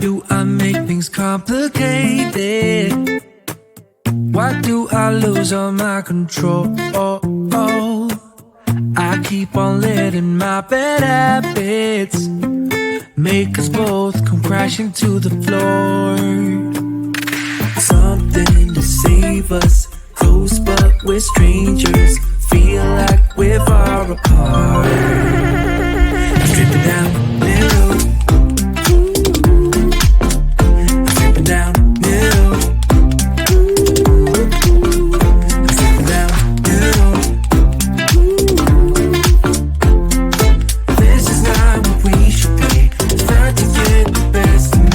do I make things complicated? Why do I lose all my control? I keep on letting my bad habits make us both come crashing to the floor. Something to save us, close but we're strangers. Feel like we're far apart. I'm stripping down middle. I'm stripping down middle. I'm stripping down middle. This is not what we should be. Start to get the best of me.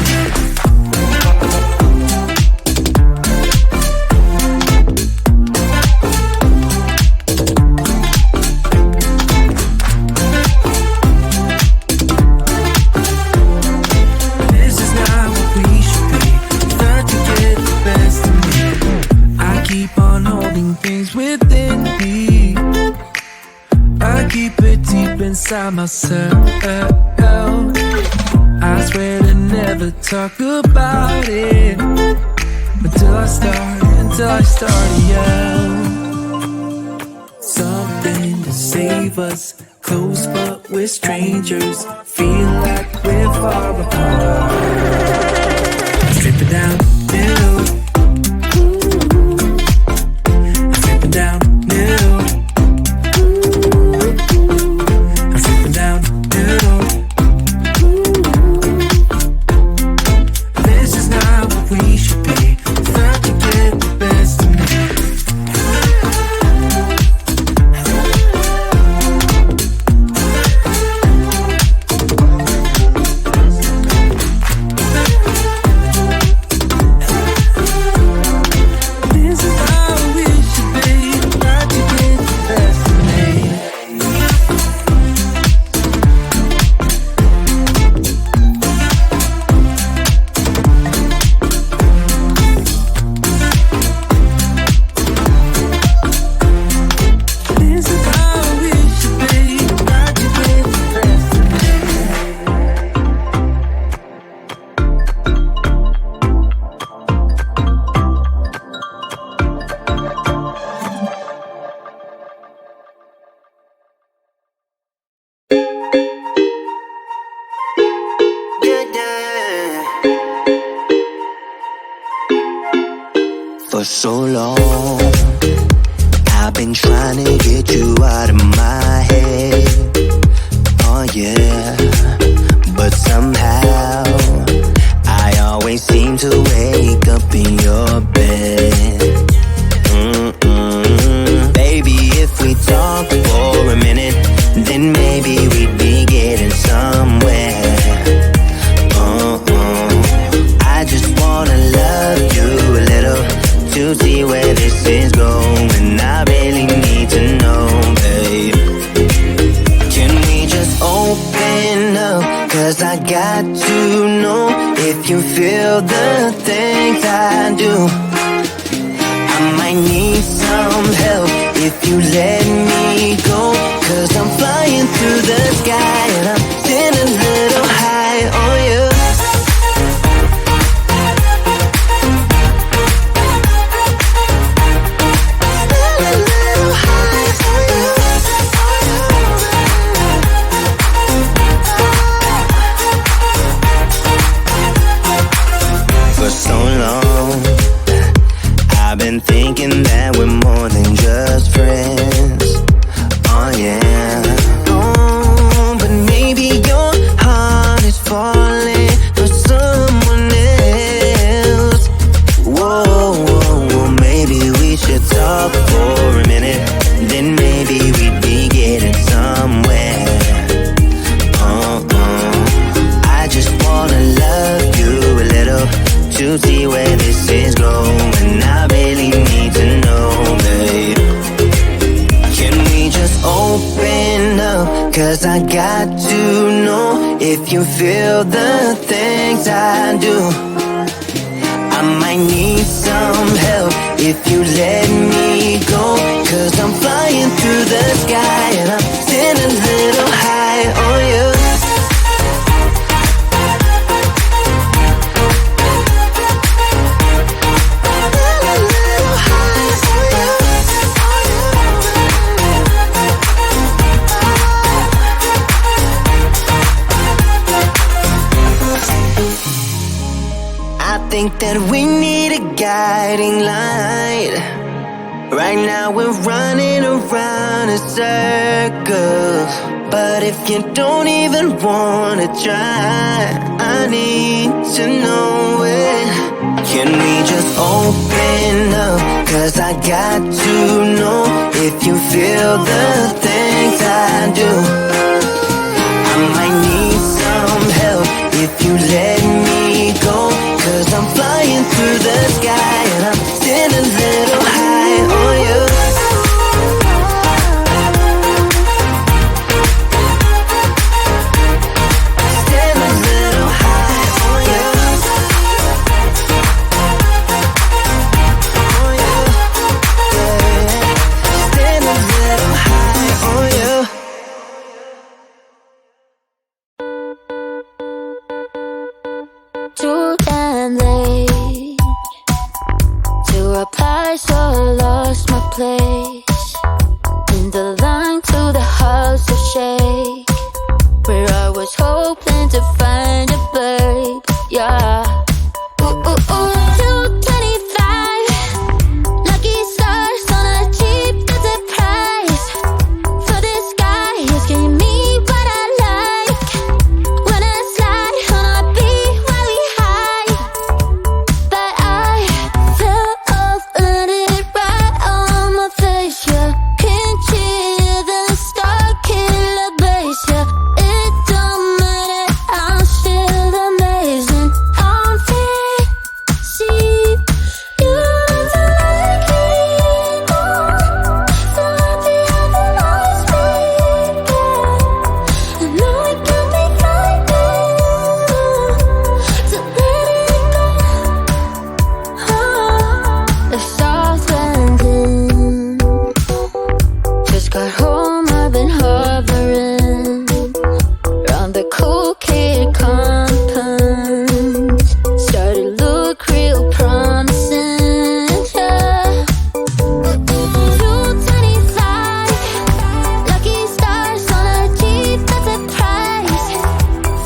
Inside myself, I swear to never talk about it until I start to yell. Something to save us, close but we're strangers. Feel like we're far apart. Strip it down, middle. Strip it down, middle. For so long, I've been trying to get you out of my head. Oh yeah, but somehow I always seem to wake up in your bed. Baby, if we talk for a minute, then maybe we'd be getting somewhere. I just wanna love you a little to see where this is going. I really need to know, babe. Can we just open up? Cause I got to know if you feel the things I do. I might need some help if you let me go. Cause I'm flying through the sky and I'm sitting a little high on you. Thinking that we're more than just friends. Oh yeah. Oh, but maybe your heart is falling for someone else. Whoa, maybe we should talk for a minute. Then maybe we'd be getting somewhere. I just wanna love you a little to see where this is going. I really need to know, babe. Can we just open up? Cause I got to know if you feel the things I do. I might need some help if you let me go. Cause I'm flying through the sky and I'm sitting a little high on you. I think that we need a guiding light. Right now we're running around in circles, but if you don't even wanna try, I need to know it. Can we just open up? 'Cause I got to know if you feel the things I do. I might need some help if you let me go, 'cause I'm flying through the sky and I'm still a little high on you. Still a little high on you. On you. Yeah. Still a little high on you. Too damn late to reply, so I lost my place in the line to the house of shake, where I was hoping to find a babe. Yeah. Ooh, ooh, ooh. 225 lucky stars on a cheap visit price. For this guy, he's giving me what I like. When I slide on a beat while we high, but I fell off, landed right on my face. Yeah, can't hear the star killer bass. Yeah, it don't matter, I'm still amazing. I'm fancy, you don't like it more. So happy I can always be there. I know it can be frightening to let it go. The soft landing, just got home, I've been hovering around the cool kid compound. Started look real promising, yeah. 225 lucky stars on a cheap visit price.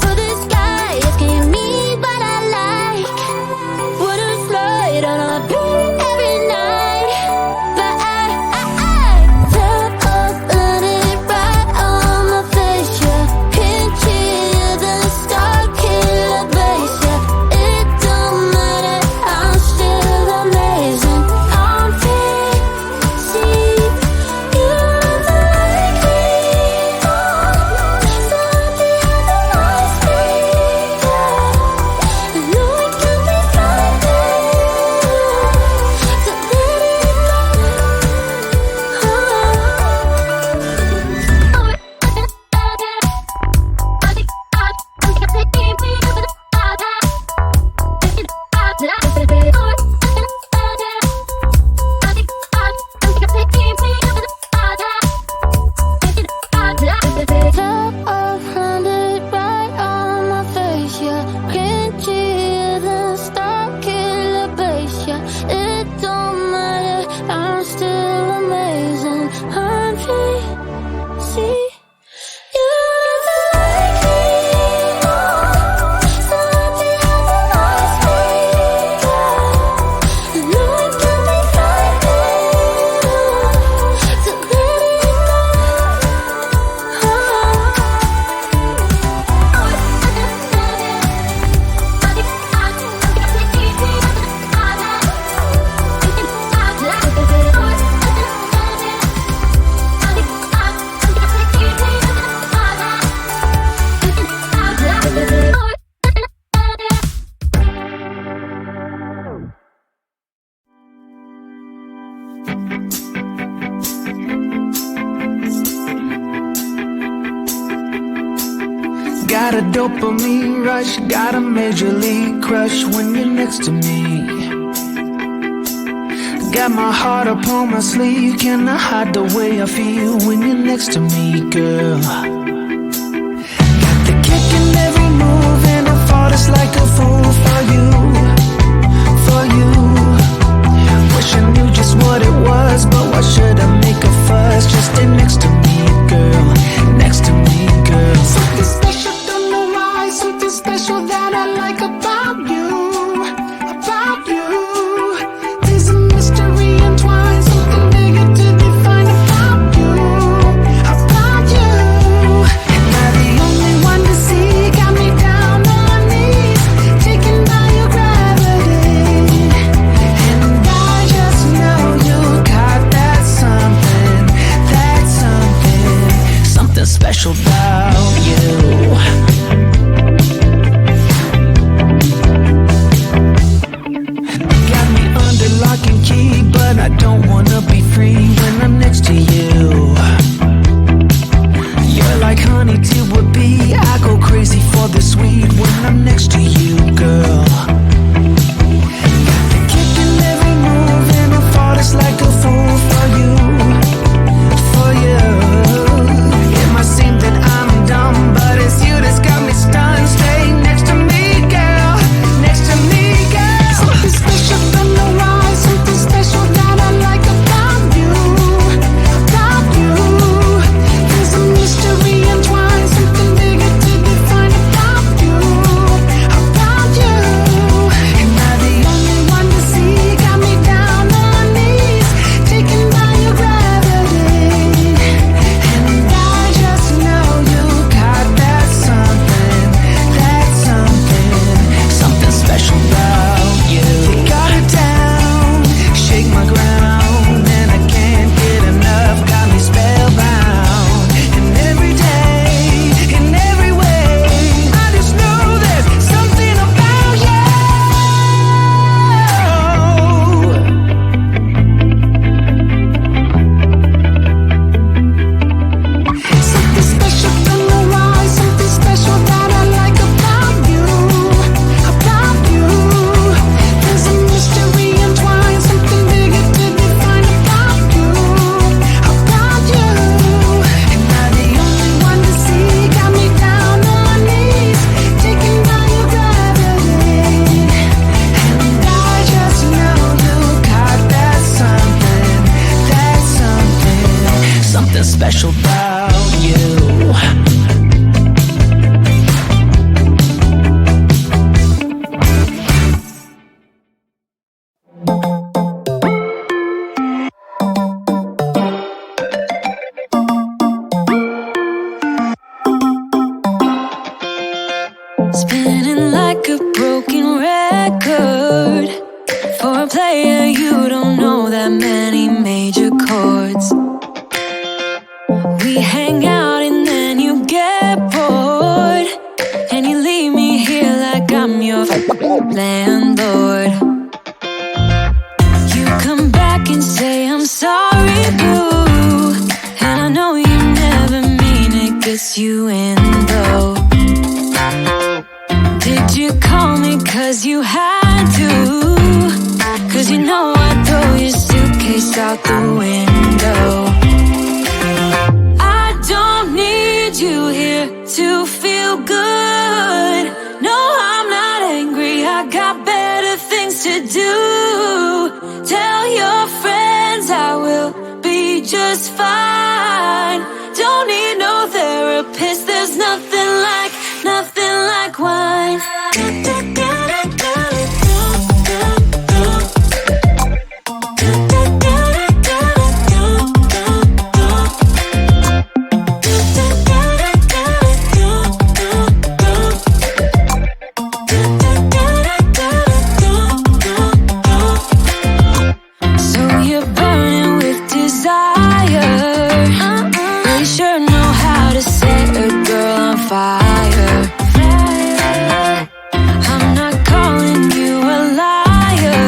For this guy, it's giving me what I like. Wouldn't slide on a beat every night, but I fell off, landed right on my face. Yeah, can't hear the star killer bass. Yeah, it don't matter, I'm still amazing. I'm fancy, you don't like me more. So happy I can always be there. I know it can be frightening to let it Fell off, landed right on my face. Yeah, can't hear the star killer bass. Yeah, it don't matter, I'm still amazing. I'm fancy, you don't like me more. So happy I can always be there. I know it can be frightening to let it go. Got a dopamine rush, got a major league crush when you're next to me. Got my heart upon my sleeve, can I hide the way I feel when you're next to me, girl? Got the kick in every move and I fall just like a fool for you, for you. Wish I knew just what it was, but why should I make a fuss? Just stay next to me, girl, next to me, girl. Something special, don't know why, something special that I like about you. record. For a player, you don't know that many major chords. We hang out and then you get bored, and you leave me here like I'm your landlord. You come back and say I'm sorry, boo, and I know you never mean it, gets you in though. Did you call me cause you had to? Cause you know I'd throw your suitcase out the window. I don't need you here to feel good. No, I'm not angry, I got better things to do. Tell your friends I will be just fine. Don't need no therapist, there's nothing like wine. So you're burning with desire. You sure know how to set a girl on fire. I'm not calling you a liar.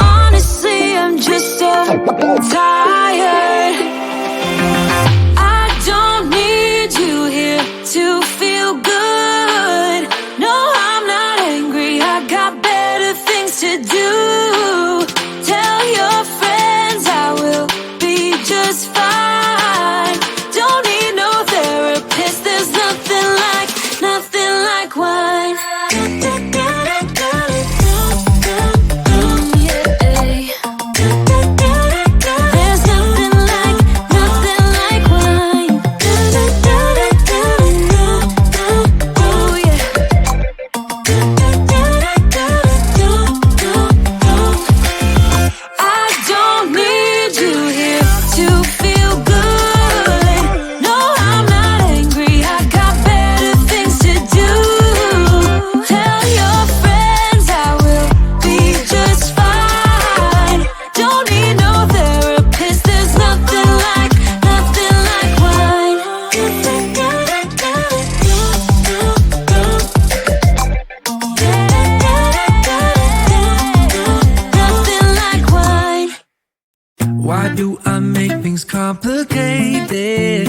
Honestly, I'm just so tired. I don't need you here to feel good. No, I'm not angry, I got better things to do. Tell your friends I will be just fine. Don't need no therapist, there's nothing like wine. There's nothing like wine. Oh yeah. I don't need you here to feel good. No, I'm not angry, I got better things to do. Tell your friends I will be just fine. Don't need no therapist, there's nothing like wine. Nothing like wine. Why do I make things complicated?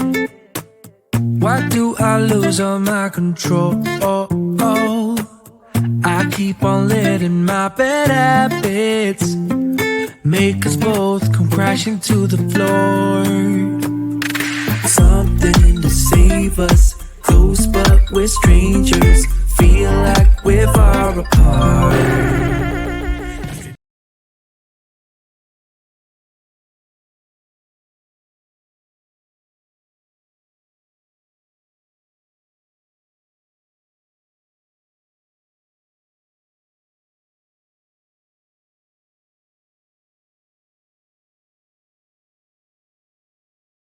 Why do I lose all my control? I keep on letting my bad habits make us both come crashing to the floor. Something to save us, close but we're strangers, feel like we're far apart.